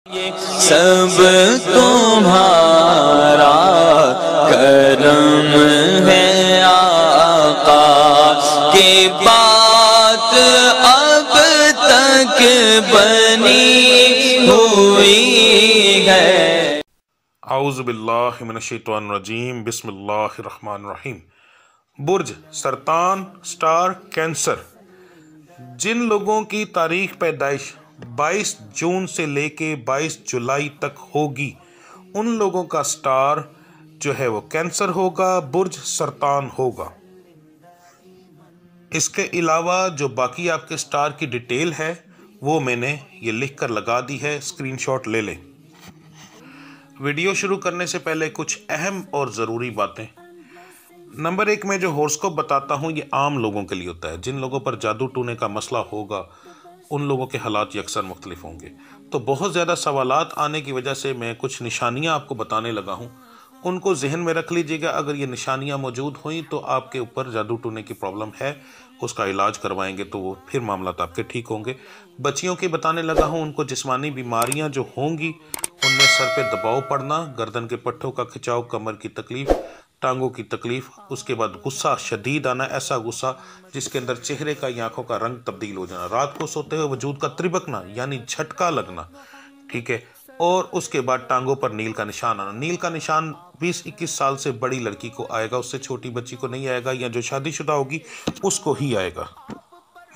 ये सब तुम्हारा करम है आका की बात अब तक बनी हुई है। आऊज़ु बिल्लाहि मिनश्शैतानिर रजीम, बिस्मिल्लाहिर्रहमानिर्रहीम। बुर्ज सरतान स्टार कैंसर। जिन लोगों की तारीख पैदाइश 22 जून से लेके 22 जुलाई तक होगी, उन लोगों का स्टार जो है वो कैंसर होगा, बुर्ज सरतान होगा। इसके अलावा जो बाकी आपके स्टार की डिटेल है वो मैंने ये लिख कर लगा दी है, स्क्रीनशॉट ले लें। वीडियो शुरू करने से पहले कुछ अहम और ज़रूरी बातें। नंबर 1 में जो हॉरोस्कोप बताता हूँ ये आम लोगों के लिए होता है। जिन लोगों पर जादू टूने का मसला होगा उन लोगों के हालात यकसर मुख्तलिफ होंगे। तो बहुत ज़्यादा सवालात आने की वजह से मैं कुछ निशानियाँ आपको बताने लगा हूँ, उनको जहन में रख लीजिएगा। अगर ये निशानियाँ मौजूद हुई तो आपके ऊपर जादू टूने की प्रॉब्लम है, उसका इलाज करवाएंगे तो वो फिर मामला आपके ठीक होंगे। बच्चियों की बताने लगा हूँ, उनको जिस्मानी बीमारियाँ जो होंगी उनमें सर पे दबाव पड़ना, गर्दन के पट्टों का खिंचाव, कमर की तकलीफ, टांगों की तकलीफ, उसके बाद गुस्सा शदीद आना, ऐसा गुस्सा जिसके अंदर चेहरे का या आंखों का रंग तब्दील हो जाना, रात को सोते हुए वजूद का त्रिबकना यानी झटका लगना, ठीक है। और उसके बाद टांगों पर नील का निशान आना। नील का निशान 20-21 साल से बड़ी लड़की को आएगा, उससे छोटी बच्ची को नहीं आएगा, या जो शादीशुदा होगी उसको ही आएगा।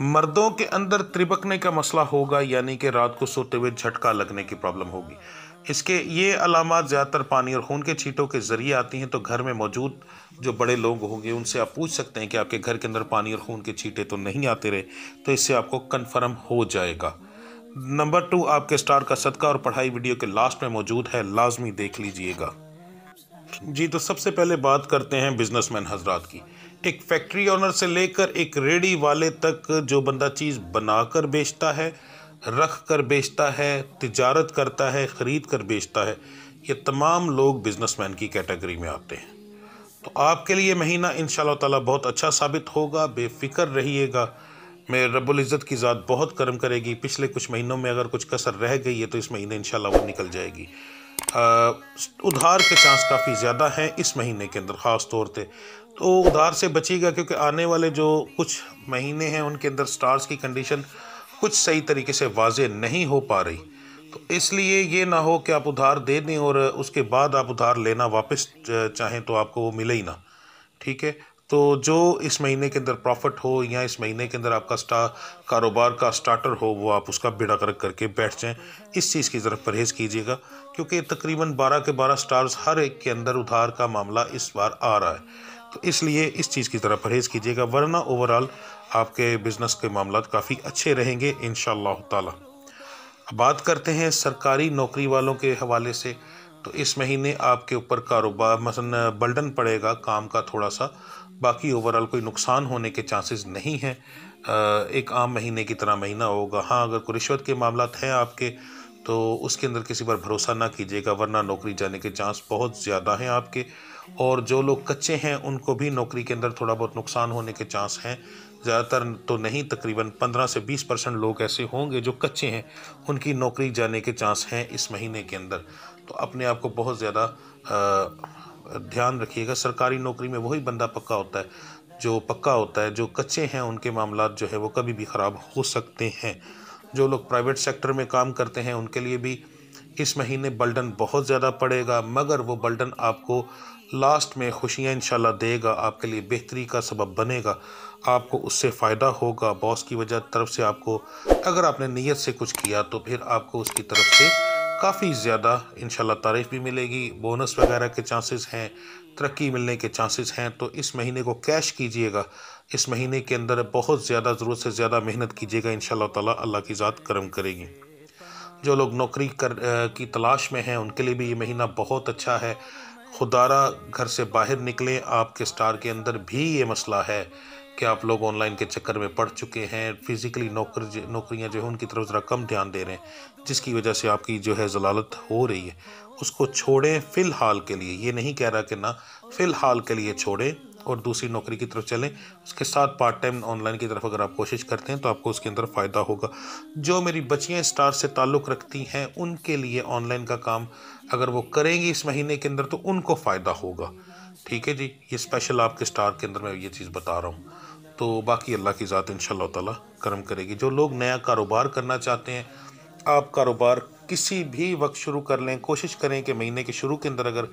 मर्दों के अंदर त्रिबकने का मसला होगा, यानी कि रात को सोते हुए झटका लगने की प्रॉब्लम होगी। इसके ये अलामात ज़्यादातर पानी और खून के छींटों के ज़रिए आती हैं। तो घर में मौजूद जो बड़े लोग होंगे उनसे आप पूछ सकते हैं कि आपके घर के अंदर पानी और खून के छींटे तो नहीं आते रहे, तो इससे आपको कन्फर्म हो जाएगा। नंबर 2, आपके स्टार का सदका और पढ़ाई वीडियो के लास्ट में मौजूद है, लाजमी देख लीजिएगा जी। तो सबसे पहले बात करते हैं बिजनेसमैन हजरात की। एक फैक्ट्री ओनर से लेकर एक रेडी वाले तक, जो बंदा चीज़ बनाकर बेचता है, रख कर बेचता है, तिजारत करता है, ख़रीद कर बेचता है, ये तमाम लोग बिजनेसमैन की कैटेगरी में आते हैं। तो आपके लिए महीना इंशाअल्लाह ताला बहुत अच्छा साबित होगा, बेफिक्र रहिएगा। मैं रब्बुल इज़्ज़त की ज़ात बहुत करम करेगी। पिछले कुछ महीनों में अगर कुछ कसर रह गई है तो इस महीने इंशाअल्लाह वो निकल जाएगी। उधार के चांस काफ़ी ज़्यादा हैं इस महीने के अंदर ख़ास तौर पे, तो उधार से बचिएगा, क्योंकि आने वाले जो कुछ महीने हैं उनके अंदर स्टार्स की कंडीशन कुछ सही तरीके से वाज़े नहीं हो पा रही। तो इसलिए ये ना हो कि आप उधार दे दें और उसके बाद आप उधार लेना वापस चाहें तो आपको वो मिले ही ना, ठीक है। तो जो इस महीने के अंदर प्रॉफिट हो या इस महीने के अंदर आपका कारोबार का स्टार्टर हो, वो आप उसका बेड़ा गर्क करके बैठ जाएं। इस चीज़ की तरफ परहेज़ कीजिएगा, क्योंकि तकरीबन 12 के 12 स्टार्स हर एक के अंदर उधार का मामला इस बार आ रहा है। तो इसलिए इस चीज़ की तरफ परहेज़ कीजिएगा, वरना ओवरऑल आपके बिज़नेस के मामला काफ़ी अच्छे रहेंगे इंशाअल्लाह ताला। बात करते हैं सरकारी नौकरी वालों के हवाले से। तो इस महीने आपके ऊपर कारोबार मसलन बर्डन पड़ेगा काम का थोड़ा सा, बाकी ओवरऑल कोई नुकसान होने के चांसेस नहीं हैं। एक आम महीने की तरह महीना होगा। हाँ, अगर कोई रिश्वत के मामलात हैं आपके तो उसके अंदर किसी पर भरोसा ना कीजिएगा, वरना नौकरी जाने के चांस बहुत ज़्यादा हैं आपके। और जो लोग कच्चे हैं उनको भी नौकरी के अंदर थोड़ा बहुत नुकसान होने के चांस हैं, ज़्यादातर तो नहीं, तकरीबन 15 से 20% लोग ऐसे होंगे जो कच्चे हैं, उनकी नौकरी जाने के चांस हैं इस महीने के अंदर। तो अपने आप को बहुत ज़्यादा ध्यान रखिएगा। सरकारी नौकरी में वही बंदा पक्का होता है जो पक्का होता है, जो कच्चे हैं उनके मामलात जो है वो कभी भी ख़राब हो सकते हैं। जो लोग प्राइवेट सेक्टर में काम करते हैं उनके लिए भी इस महीने बर्डन बहुत ज़्यादा पड़ेगा, मगर वो बर्डन आपको लास्ट में खुशियाँ इंशाल्लाह देगा, आपके लिए बेहतरी का सबब बनेगा, आपको उससे फ़ायदा होगा। बॉस की वजह तरफ से आपको, अगर आपने नीयत से कुछ किया तो फिर आपको उसकी तरफ से काफ़ी ज़्यादा इंशाल्लाह तारीफ़ भी मिलेगी, बोनस वगैरह के चांसेस हैं, तरक्की मिलने के चांसेस हैं। तो इस महीने को कैश कीजिएगा, इस महीने के अंदर बहुत ज़्यादा ज़रूरत से ज़्यादा मेहनत कीजिएगा, इंशाल्लाह ताला अल्लाह की ज़ात करम करेगी। जो लोग नौकरी की तलाश में हैं उनके लिए भी ये महीना बहुत अच्छा है। खुदारा घर से बाहर निकलें, आपके स्टार के अंदर भी ये मसला है कि आप लोग ऑनलाइन के चक्कर में पड़ चुके हैं, फिज़िकली नौकरियां जो है उनकी तरफ ज़रा कम ध्यान दे रहे हैं, जिसकी वजह से आपकी जो है ज़लालत हो रही है। उसको छोड़ें फ़िलहाल के लिए, ये नहीं कह रहा कि ना, फ़िलहाल के लिए छोड़ें, और दूसरी नौकरी की तरफ चलें। उसके साथ पार्ट टाइम ऑनलाइन की तरफ अगर आप कोशिश करते हैं तो आपको उसके अंदर फ़ायदा होगा। जो मेरी बच्चियाँ स्टार से ताल्लुक़ रखती हैं उनके लिए ऑनलाइन का काम अगर वो करेंगी इस महीने के अंदर तो उनको फ़ायदा होगा। ठीक है जी, ये स्पेशल आपके स्टार के अंदर मैं ये चीज़ बता रहा हूँ। तो बाकी अल्लाह की ज़ात इंशाअल्लाह ताला करम करेगी। जो लोग नया कारोबार करना चाहते हैं, आप कारोबार किसी भी वक्त शुरू कर लें, कोशिश करें कि महीने के शुरू के अंदर अगर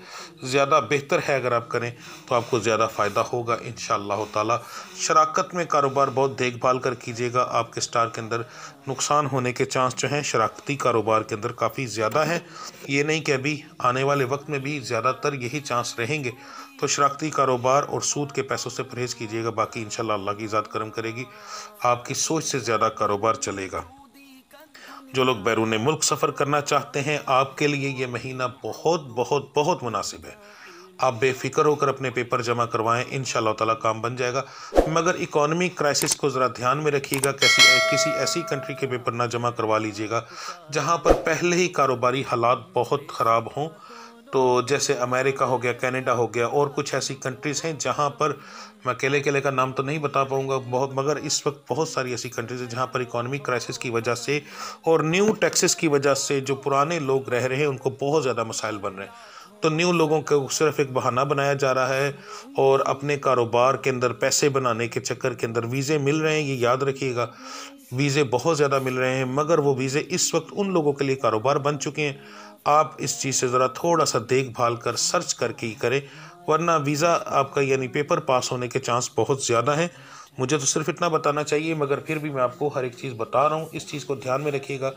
ज़्यादा बेहतर है अगर आप करें तो आपको ज़्यादा फ़ायदा होगा इंशाअल्लाह ताला। शराकत में कारोबार बहुत देखभाल कर कीजिएगा, आपके स्टार के अंदर नुकसान होने के चांस जो हैं शराकती कारोबार के अंदर काफ़ी ज़्यादा हैं। ये नहीं कि अभी आने वाले वक्त में भी ज़्यादातर यही चांस रहेंगे। तो शराकती कारोबार और सूद के पैसों से परहेज़ कीजिएगा। बाकी इंशाअल्लाह अल्लाह की ज़ात करम करेगी, आपकी सोच से ज़्यादा कारोबार चलेगा। जो लोग बैरून मुल्क सफ़र करना चाहते हैं आपके लिए ये महीना बहुत बहुत बहुत मुनासिब है। आप बेफिक्र होकर अपने पेपर जमा करवाएं, इंशाअल्लाह ताला काम बन जाएगा। मगर इकोनॉमिक क्राइसिस को ज़रा ध्यान में रखिएगा, किसी ऐसी कंट्री के पेपर ना जमा करवा लीजिएगा जहां पर पहले ही कारोबारी हालात बहुत ख़राब हों। तो जैसे अमेरिका हो गया, कनाडा हो गया और कुछ ऐसी कंट्रीज़ हैं जहां पर मैं अकेले का नाम तो नहीं बता पाऊंगा बहुत, मगर इस वक्त बहुत सारी ऐसी कंट्रीज़ हैं जहां पर इकोनॉमिक क्राइसिस की वजह से और न्यू टैक्सेस की वजह से जो पुराने लोग रह रहे हैं उनको बहुत ज़्यादा मसाइल बन रहे हैं। तो न्यू लोगों को सिर्फ एक बहाना बनाया जा रहा है और अपने कारोबार के अंदर पैसे बनाने के चक्कर के अंदर वीज़े मिल रहे हैं। ये याद रखिएगा, वीज़े बहुत ज़्यादा मिल रहे हैं, मगर वो वीज़े इस वक्त उन लोगों के लिए कारोबार बन चुके हैं। आप इस चीज़ से ज़रा थोड़ा सा देखभाल कर सर्च करके ही करें, वरना वीज़ा आपका यानी पेपर पास होने के चांस बहुत ज़्यादा हैं। मुझे तो सिर्फ इतना बताना चाहिए, मगर फिर भी मैं आपको हर एक चीज़ बता रहा हूँ। इस चीज़ को ध्यान में रखिएगा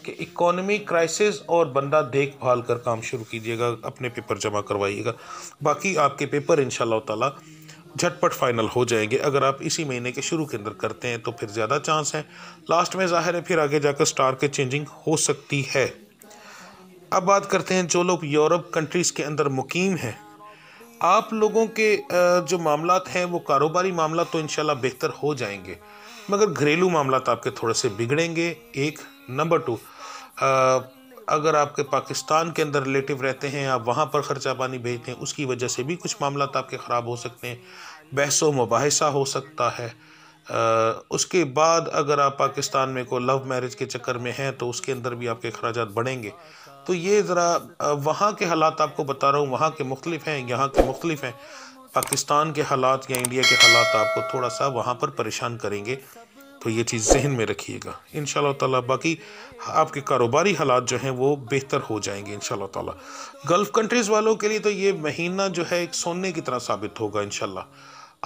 कि इकोनॉमी क्राइसिस और बंदा देखभाल कर काम शुरू कीजिएगा, अपने पेपर जमा करवाइएगा। बाकी आपके पेपर इंशाअल्लाह ताला झटपट फाइनल हो जाएंगे। अगर आप इसी महीने के शुरू के अंदर करते हैं तो फिर ज़्यादा चांस है, लास्ट में ज़ाहिर है फिर आगे जाकर स्टार के चेंजिंग हो सकती है। अब बात करते हैं जो लोग यूरोप कंट्रीज़ के अंदर मुकीम हैं, आप लोगों के जो मामलात हैं वो कारोबारी मामला तो इंशाल्लाह बेहतर हो जाएंगे, मगर घरेलू मामलात आपके थोड़े से बिगड़ेंगे। एक नंबर 2, अगर आपके पाकिस्तान के अंदर रिलेटिव रहते हैं, आप वहाँ पर ख़र्चा पानी भेजते हैं, उसकी वजह से भी कुछ मामलात आपके ख़राब हो सकते हैं, बहस व मुबाहिसा हो सकता है। उसके बाद अगर आप पाकिस्तान में को लव मैरिज के चक्कर में हैं तो उसके अंदर भी आपके अखराजात बढ़ेंगे। तो ये ज़रा वहाँ के हालात आपको बता रहा हूँ, वहाँ के मुख्तलिफ हैं, यहाँ के मुख्तलिफ हैं। पाकिस्तान के हालात या इंडिया के हालात आपको थोड़ा सा वहाँ पर परेशान करेंगे, तो ये चीज़ जहन में रखिएगा इंशाअल्लाह ताला। बाकी आपके कारोबारी हालात जो हैं वो बेहतर हो जाएंगे इंशाअल्लाह ताला। गल्फ़ कंट्रीज़ वालों के लिए तो ये महीना जो है एक सोने की तरह साबित होगा इंशाअल्लाह।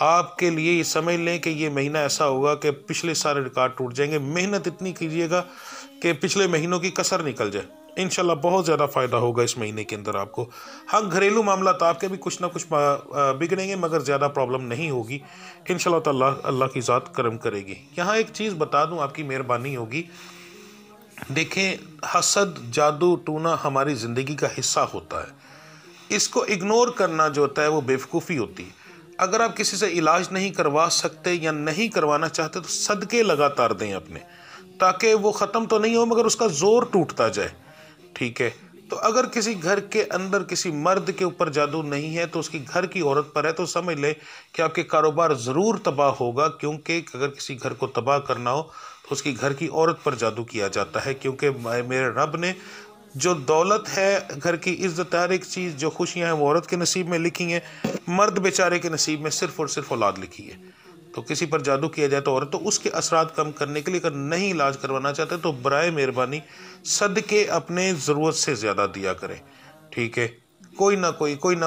आपके लिए ये समझ लें कि ये महीना ऐसा होगा कि पिछले सारे रिकॉर्ड टूट जाएंगे। मेहनत इतनी कीजिएगा कि पिछले महीनों की कसर निकल जाए, इंशाल्लाह बहुत ज़्यादा फ़ायदा होगा इस महीने के अंदर आपको। हाँ, घरेलू मामला तो आपके भी कुछ ना कुछ बिगड़ेंगे, मगर ज़्यादा प्रॉब्लम नहीं होगी इंशाल्लाह ताला। अल्लाह की ज़ात करम करेगी। यहाँ एक चीज़ बता दूँ, आपकी मेहरबानी होगी। देखें, हसद, जादू टूना हमारी ज़िंदगी का हिस्सा होता है। इसको इग्नोर करना जो होता है वो बेवकूफ़ी होती है। अगर आप किसी से इलाज नहीं करवा सकते या नहीं करवाना चाहते तो सदके लगातार दें अपने, ताकि वो ख़त्म तो नहीं हो मगर उसका ज़ोर टूटता जाए। ठीक है, तो अगर किसी घर के अंदर किसी मर्द के ऊपर जादू नहीं है तो उसकी घर की औरत पर है, तो समझ ले कि आपके कारोबार ज़रूर तबाह होगा। क्योंकि अगर किसी घर को तबाह करना हो तो उसकी घर की औरत पर जादू किया जाता है। क्योंकि मेरे रब ने जो दौलत है, घर की इज्जत, हर एक चीज़, जो खुशियाँ हैं वो औरत के नसीब में लिखी हैं, मर्द बेचारे के नसीब में सिर्फ़ और सिर्फ औलाद लिखी है। तो किसी पर जादू किया जाए तो औरत, तो उसके असरात कम करने के लिए अगर नहीं इलाज करवाना चाहते तो बराए मेहरबानी सदके अपने ज़रूरत से ज़्यादा दिया करें। ठीक है, कोई ना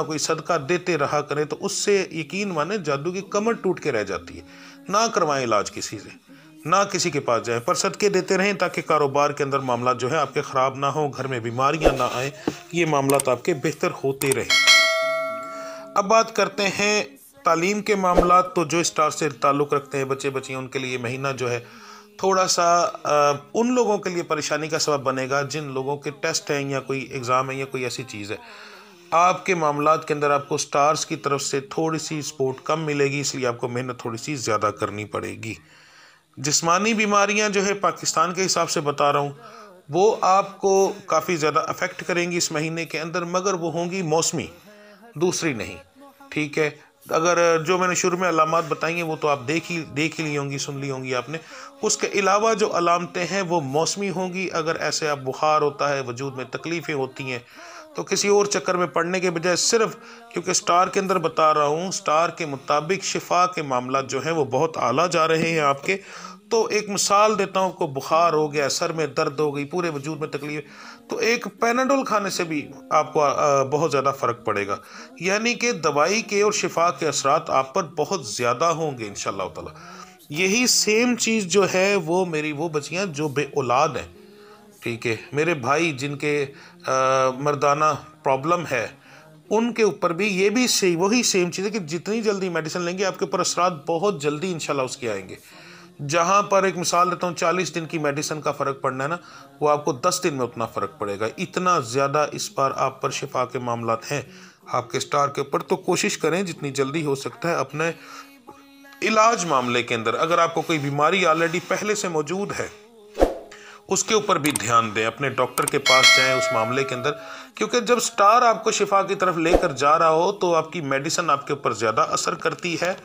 कोई सदका देते रहा करें, तो उससे यकीन माने जादू की कमर टूट के रह जाती है। ना करवाएं इलाज किसी से, ना किसी के पास जाएं, पर सदके देते रहें ताकि कारोबार के अंदर मामला जो है आपके ख़राब ना हो, घर में बीमारियां ना आए, ये मामला आपके बेहतर होते रहें। अब बात करते हैं तालीम के मामला। तो जो स्टार से ताल्लुक़ रखते हैं बच्चे बच्चियाँ, उनके लिए महीना जो है थोड़ा सा उन लोगों के लिए परेशानी का सबब बनेगा जिन लोगों के टेस्ट हैं या कोई एग्ज़ाम है या कोई ऐसी चीज़ है। आपके मामलात के अंदर आपको स्टार्स की तरफ से थोड़ी सी सपोर्ट कम मिलेगी, इसलिए आपको मेहनत थोड़ी सी ज़्यादा करनी पड़ेगी। जिस्मानी बीमारियां जो है पाकिस्तान के हिसाब से बता रहा हूँ, वो आपको काफ़ी ज़्यादा अफेक्ट करेंगी इस महीने के अंदर, मगर वो होंगी मौसमी, दूसरी नहीं। ठीक है, अगर जो मैंने शुरू में अलामात बताई हैं वो तो आप देख ही ली होंगी, सुन ली होंगी आपने। उसके अलावा जो अलामतें हैं वो मौसमी होंगी। अगर ऐसे आप बुखार होता है, वजूद में तकलीफ़ें होती हैं, तो किसी और चक्कर में पड़ने के बजाय सिर्फ, क्योंकि स्टार के अंदर बता रहा हूँ, स्टार के मुताबिक शिफा के मामला जो हैं वो बहुत आला जा रहे हैं आपके। तो एक मिसाल देता हूँ, आपको बुखार हो गया, सर में दर्द हो गई, पूरे वजूद में तकलीफ, तो एक पैनाडोल खाने से भी आपको बहुत ज़्यादा फ़र्क पड़ेगा। यानी कि दवाई के और शिफा के असरात आप पर बहुत ज़्यादा होंगे इंशाअल्लाह ताला। यही सेम चीज़ जो है वो मेरी वो बच्चियाँ जो बे औलाद हैं, ठीक है, मेरे भाई जिनके मर्दाना प्रॉब्लम है, उनके ऊपर भी ये भी सही वही सेम चीज़ है कि जितनी जल्दी मेडिसिन लेंगे आपके ऊपर असरात बहुत जल्दी इंशाल्लाह उसके आएंगे। जहाँ पर एक मिसाल देता हूँ, 40 दिन की मेडिसिन का फ़र्क पड़ना है ना, वो आपको 10 दिन में उतना फ़र्क पड़ेगा। इतना ज़्यादा इस बार आप पर शिफा के मामलात हैं आपके स्टार के ऊपर। तो कोशिश करें जितनी जल्दी हो सकता है अपने इलाज मामले के अंदर, अगर आपको कोई बीमारी ऑलरेडी पहले से मौजूद है उसके ऊपर भी ध्यान दें, अपने डॉक्टर के पास जाएं उस मामले के अंदर। क्योंकि जब स्टार आपको शिफा की तरफ लेकर जा रहा हो तो आपकी मेडिसिन आपके ऊपर ज़्यादा असर करती है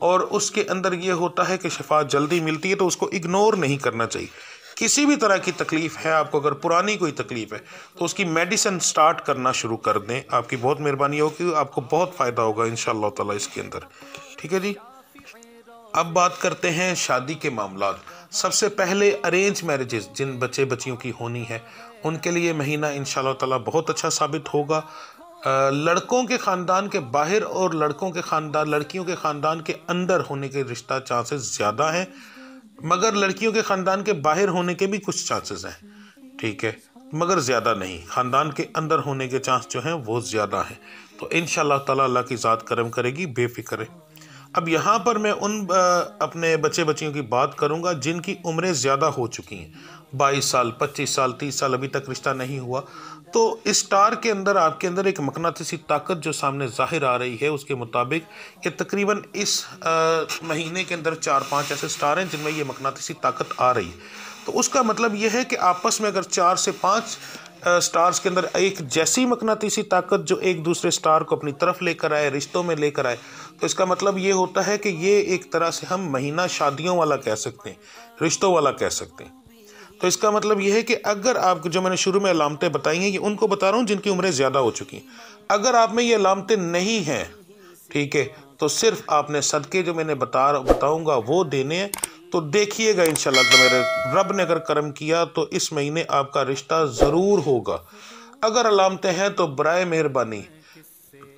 और उसके अंदर ये होता है कि शिफा जल्दी मिलती है, तो उसको इग्नोर नहीं करना चाहिए। किसी भी तरह की तकलीफ़ है आपको, अगर पुरानी कोई तकलीफ़ है तो उसकी मेडिसिन स्टार्ट करना शुरू कर दें। आपकी बहुत मेहरबानी होगी, आपको बहुत फ़ायदा होगा इंशाअल्लाह ताला इसके अंदर। ठीक है जी। अब बात करते हैं शादी के मामलात। सबसे पहले अरेंज मैरिजेस जिन बच्चे बच्चियों की होनी है उनके लिए महीना इंशाअल्लाह ताला बहुत अच्छा साबित होगा। लड़कों के ख़ानदान के बाहर और लड़कियों के ख़ानदान के अंदर होने के रिश्ता चांसेस ज़्यादा हैं, मगर लड़कियों के ख़ानदान के बाहर होने के भी कुछ चांसेस हैं, ठीक है, मगर ज़्यादा नहीं। ख़ानदान के अंदर होने के चांस जो हैं वो ज़्यादा हैं। तो इंशाअल्लाह ताला अल्लाह की ज़ात करम करेगी, बेफिक्र है। अब यहाँ पर मैं उन अपने बच्चे बच्चियों की बात करूँगा जिनकी उम्रें ज़्यादा हो चुकी हैं, 22 साल, 25 साल, 30 साल, अभी तक रिश्ता नहीं हुआ। तो इस स्टार के अंदर आपके अंदर एक मकनातीसी ताकत जो सामने ज़ाहिर आ रही है उसके मुताबिक ये तकरीबन इस महीने के अंदर 4-5 ऐसे स्टार हैं जिनमें ये मकनातीसी ताकत आ रही है। तो उसका मतलब ये है कि आपस में अगर 4 से 5 स्टार्स के अंदर एक जैसी मकनातीसी ताकत जो एक दूसरे स्टार को अपनी तरफ लेकर आए, रिश्तों में लेकर आए, तो इसका मतलब ये होता है कि ये एक तरह से हम महीना शादियों वाला कह सकते हैं, रिश्तों वाला कह सकते हैं। तो इसका मतलब ये है कि अगर आप जो मैंने शुरू में अलामतें बताई हैं ये उनको बता रहा हूँ जिनकी उम्रें ज़्यादा हो चुकी हैं। अगर आप में ये अलामतें नहीं हैं, ठीक है, तो सिर्फ आपने सदके जो मैंने बताऊँगा वो देने हैं। तो देखिएगा इंशाल्लाह, तो मेरे रब ने अगर करम किया तो इस महीने आपका रिश्ता ज़रूर होगा। अगर अलामतें हैं तो बराए मेहरबानी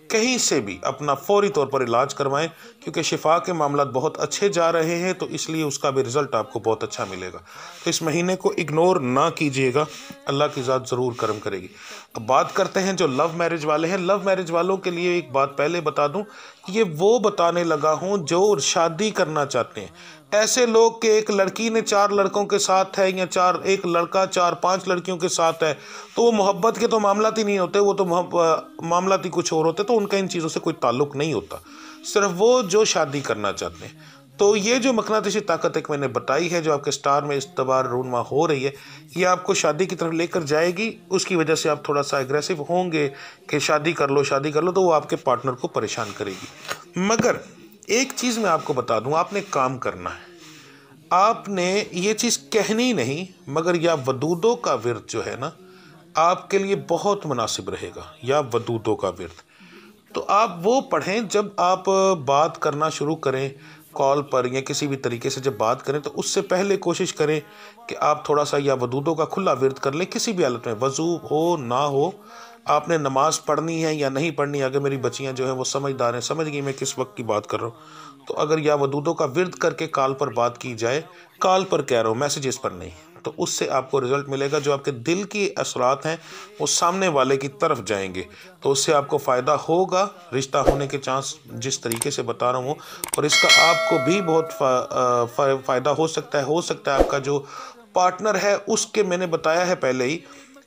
कहीं से भी अपना फौरी तौर पर इलाज करवाएं, क्योंकि शिफा के मामला बहुत अच्छे जा रहे हैं, तो इसलिए उसका भी रिज़ल्ट आपको बहुत अच्छा मिलेगा। तो इस महीने को इग्नोर ना कीजिएगा, अल्लाह की ज़ात ज़रूर करम करेगी। अब बात करते हैं जो लव मैरिज वाले हैं। लव मैरिज वालों के लिए एक बात पहले बता दूं, ये वो बताने लगा हूं जो शादी करना चाहते हैं। ऐसे लोग कि एक लड़की ने 4 लड़कों के साथ है या एक लड़का 4-5 लड़कियों के साथ है, तो वो मोहब्बत के तो मामला ही नहीं होते, वो तो मामला ही कुछ और होते, तो उनका इन चीज़ों से कोई ताल्लुक़ नहीं होता। सिर्फ वो जो शादी करना चाहते हैं। तो ये जो मकनातीसी ताकत एक मैंने बताई है जो आपके स्टार में इस तबार रूनमा हो रही है, ये आपको शादी की तरफ लेकर जाएगी। उसकी वजह से आप थोड़ा सा एग्रेसिव होंगे कि शादी कर लो, तो वो आपके पार्टनर को परेशान करेगी। मगर एक चीज़ मैं आपको बता दूं, आपने काम करना है। आपने ये चीज़ कहनी नहीं, मगर या वदूदों का विर्द जो है ना आपके लिए बहुत मुनासिब रहेगा, या वदूदों का विर्द। तो आप वो पढ़ें जब आप बात करना शुरू करें, कॉल पर या किसी भी तरीके से जब बात करें, तो उससे पहले कोशिश करें कि आप थोड़ा सा या वदूदों का खुला विर्द कर लें। किसी भी हालत में, वज़ू हो ना हो, आपने नमाज पढ़नी है या नहीं पढ़नी। अगर मेरी बच्चियां जो है वो समझदार हैं, समझ गई मैं किस वक्त की बात कर रहा हूँ, तो अगर या वदूदों का विर्द करके कॉल पर बात की जाए, कॉल पर कह रहा हूँ, मैसेजेस पर नहीं, तो उससे आपको रिज़ल्ट मिलेगा। जो आपके दिल की असरात हैं वो सामने वाले की तरफ जाएंगे, तो उससे आपको फ़ायदा होगा। रिश्ता होने के चांस जिस तरीके से बता रहा हूँ, और इसका आपको भी बहुत फ़ायदा हो सकता है आपका जो पार्टनर है उसके। मैंने बताया है पहले ही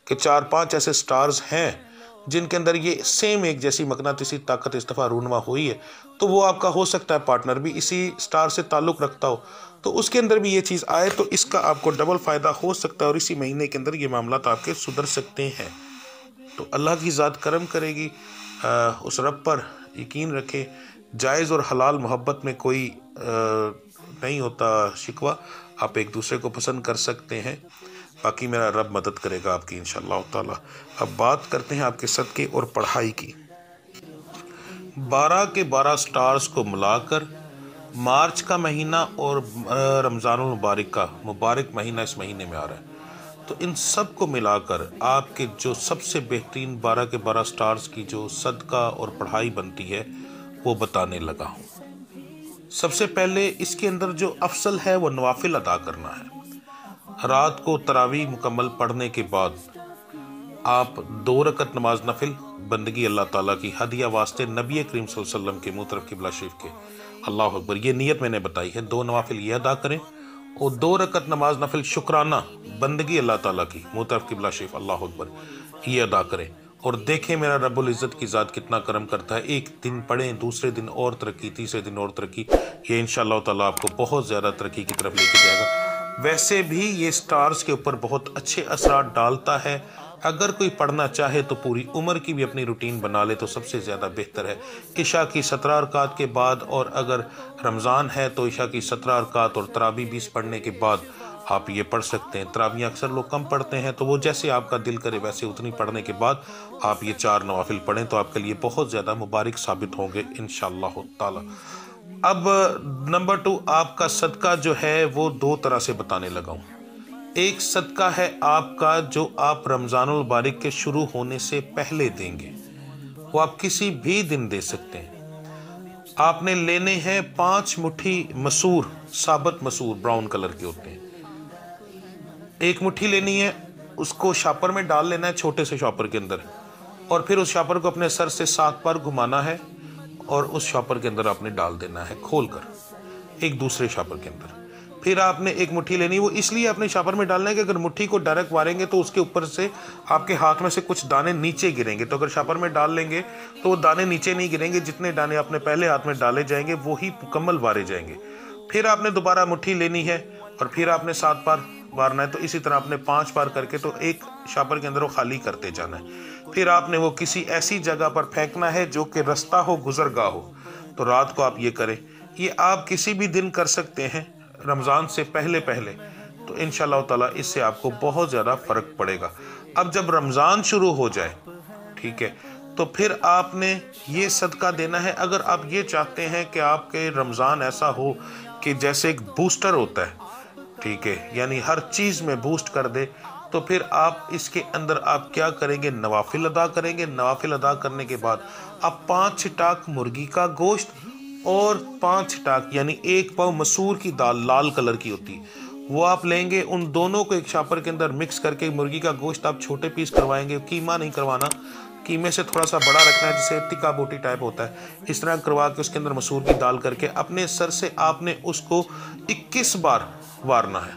कि 4-5 ऐसे स्टार्स हैं जिनके अंदर ये सेम एक जैसी मकनातीसी ताकत इस दफ़ा रूनमा हुई है, तो वो आपका हो सकता है पार्टनर भी इसी स्टार से ताल्लुक़ रखता हो, तो उसके अंदर भी ये चीज़ आए, तो इसका आपको डबल फ़ायदा हो सकता है और इसी महीने के अंदर ये मामलात आपके सुधर सकते हैं। तो अल्लाह की ज़ात करम करेगी। उस रब पर यकीन रखें जायज़ और हलाल मोहब्बत में कोई नहीं होता शिकवा। आप एक दूसरे को पसंद कर सकते हैं, बाकी मेरा रब मदद करेगा आपकी इंशाअल्लाह ताला। अब बात करते हैं आपके सदक़े और पढ़ाई की। 12 के 12 स्टार्स को मिलाकर मार्च का महीना और रमज़ानुल मुबारक का मुबारक महीना इस महीने में आ रहा है, तो इन सब को मिलाकर आपके जो सबसे बेहतरीन 12 के 12 स्टार्स की जो सदका और पढ़ाई बनती है वो बताने लगा हूँ। सबसे पहले इसके अंदर जो अफसल है वो नवाफिल अदा करना है। रात को तरावी मुकम्मल पढ़ने के बाद आप 2 रकत नमाज नफिल बंदगी अल्लाह ताला की हदिया वास्ते नबी करीम सल्लल्लाहु अलैहि वसल्लम के मुँह तरफ किबला शरीफ के, अल्लाह अकबर, ये नियत मैंने बताई है। 2 नवाफिल ये अदा करें और 2 रकत नमाज नफिल शुक्राना बंदगी अल्लाह ताला की मुँह तरफ किबला शरीफ, अल्लाह अकबर, ये अदा करें। और देखें मेरा रब्बुल इज़्ज़त की ज़ात कितना करम करता है। एक दिन पढ़ें, दूसरे दिन और तरक्की, तीसरे दिन और तरक्की, ये इंशाअल्लाह ताला आपको बहुत ज़्यादा तरक्की की तरफ लेके जाएगा। वैसे भी ये स्टार्स के ऊपर बहुत अच्छे असरात डालता है। अगर कोई पढ़ना चाहे तो पूरी उम्र की भी अपनी रूटीन बना ले तो सबसे ज़्यादा बेहतर है। इशा की 17 रकात के बाद, और अगर रमज़ान है तो इशा की 17 रकात और तरावी 20 पढ़ने के बाद आप ये पढ़ सकते हैं। तरावियाँ अक्सर लोग कम पढ़ते हैं, तो वो जैसे आपका दिल करे वैसे उतनी पढ़ने के बाद आप ये 4 नवाफिल पढ़ें तो आपके लिए बहुत ज़्यादा मुबारक साबित होंगे इंशाअल्लाह ताला। अब नंबर 2, आपका सदका जो है वो 2 तरह से बताने लगा हूँ। एक सदका है आपका जो आप रमज़ानुल मुबारक के शुरू होने से पहले देंगे, वो आप किसी भी दिन दे सकते हैं। आपने लेने हैं 5 मुट्ठी मसूर, साबुत मसूर ब्राउन कलर के होते हैं, 1 मुट्ठी लेनी है, उसको शॉपर में डाल लेना है, छोटे से शॉपर के अंदर, और फिर उस शॉपर को अपने सर से 7 बार घुमाना है और उस शॉपर के अंदर आपने डाल देना है खोलकर एक दूसरे शॉपर के अंदर। फिर आपने 1 मुट्ठी लेनी है, वो इसलिए अपने शॉपर में डालना है कि अगर मुट्ठी को डायरेक्ट मारेंगे तो उसके ऊपर से आपके हाथ में से कुछ दाने नीचे गिरेंगे, तो अगर शॉपर में डाल लेंगे तो वो दाने नीचे नहीं गिरेंगे, जितने दाने आपने पहले हाथ में डाले जाएंगे वही मुकम्मल वारे जाएंगे। फिर आपने दोबारा मुट्ठी लेनी है और फिर आपने 7 बार मारना है, तो इसी तरह आपने 5 बार करके तो एक शॉपर के अंदर वो खाली करते जाना है। फिर आपने वो किसी ऐसी जगह पर फेंकना है जो कि रास्ता हो, गुजरगाह हो। तो रात को आप ये करें, ये आप किसी भी दिन कर सकते हैं रमज़ान से पहले पहले, तो इंशाअल्लाह ताला इससे आपको बहुत ज़्यादा फ़र्क पड़ेगा। अब जब रमज़ान शुरू हो जाए, ठीक है, तो फिर आपने ये सदका देना है। अगर आप ये चाहते हैं कि आपके रमज़ान ऐसा हो कि जैसे एक बूस्टर होता है, ठीक है, यानी हर चीज़ में बूस्ट कर दे, तो फिर आप इसके अंदर आप क्या करेंगे, नवाफिल अदा करेंगे। नवाफिल अदा करने के बाद आप 5 छिटाक मुर्गी का गोश्त और 5 छिटाक यानी 1 पाव मसूर की दाल लाल कलर की होती है, वो आप लेंगे। उन दोनों को एक शॉपर के अंदर मिक्स करके, मुर्गी का गोश्त आप छोटे पीस करवाएंगे, कीमा नहीं करवाना, कीमे से थोड़ा सा बड़ा रखना है जिसे टिक्का बोटी टाइप होता है, इस तरह करवा के उसके अंदर मसूर की दाल करके अपने सर से आपने उसको 21 बार वारना है,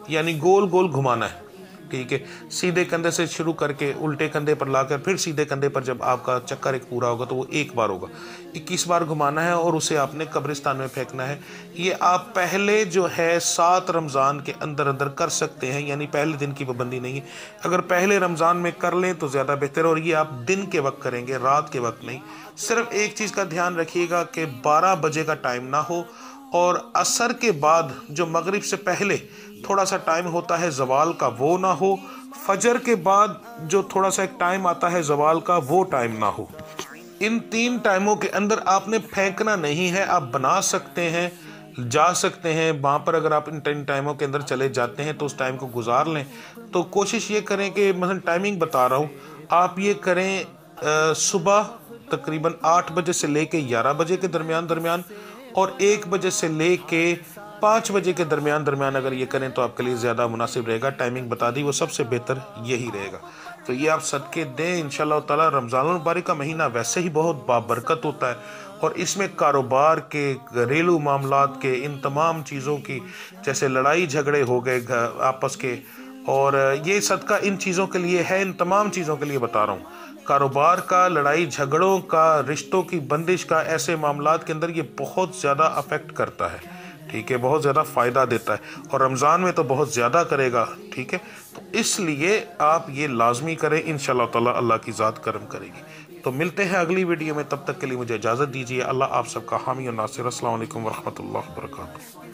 यानी गोल गोल घुमाना है, ठीक है। सीधे कंधे से शुरू करके उल्टे कंधे पर लाकर फिर सीधे कंधे पर जब आपका चक्कर एक पूरा होगा तो वो 1 बार होगा, 21 बार घुमाना है और उसे आपने कब्रिस्तान में फेंकना है। ये आप पहले जो है 7 रमज़ान के अंदर अंदर कर सकते हैं, यानी पहले दिन की पाबंदी नहीं है। अगर पहले रमज़ान में कर लें तो ज़्यादा बेहतर है, और ये आप दिन के वक्त करेंगे, रात के वक्त नहीं। सिर्फ एक चीज़ का ध्यान रखिएगा कि 12 बजे का टाइम ना हो, और असर के बाद जो मगरिब से पहले थोड़ा सा टाइम होता है ज़वाल का वो ना हो, फजर के बाद जो थोड़ा सा एक टाइम आता है ज़वाल का वो टाइम ना हो। इन 3 टाइमों के अंदर आपने फेंकना नहीं है। आप बना सकते हैं, जा सकते हैं वहाँ पर, अगर आप इन 3 टाइमों के अंदर चले जाते हैं तो उस टाइम को गुजार लें। तो कोशिश ये करें कि मतलब टाइमिंग बता रहा हूँ, आप ये करें सुबह तकरीबन 8 बजे से लेके 11 बजे के दरमियान और 1 बजे से लेके 5 बजे के दरमियान अगर ये करें तो आपके लिए ज़्यादा मुनासिब रहेगा। टाइमिंग बता दी, वो सबसे बेहतर यही रहेगा। तो ये आप सदके दें इंशाअल्लाह ताला। रमज़ानुल मुबारक का महीना वैसे ही बहुत बाबरकत होता है, और इसमें कारोबार के, घरेलू मामलात के, इन तमाम चीज़ों की, जैसे लड़ाई झगड़े हो गए आपस के, और ये सदका इन चीज़ों के लिए है, इन तमाम चीज़ों के लिए बता रहा हूँ। कारोबार का, लड़ाई झगड़ों का, रिश्तों की बंदिश का, ऐसे मामलात के अंदर ये बहुत ज़्यादा अफेक्ट करता है, ठीक है, बहुत ज़्यादा फ़ायदा देता है, और रमज़ान में तो बहुत ज़्यादा करेगा, ठीक है। तो इसलिए आप ये लाजमी करें, इंशाअल्लाह ताला अल्लाह की ज़ात करम करेगी। तो मिलते हैं अगली वीडियो में, तब तक के लिए मुझे इजाज़त दीजिए। अल्लाह आप सबका हामी और नासिर। अस्सलाम वालेकुम वरहमतुल्लाहि वबरकातुहू।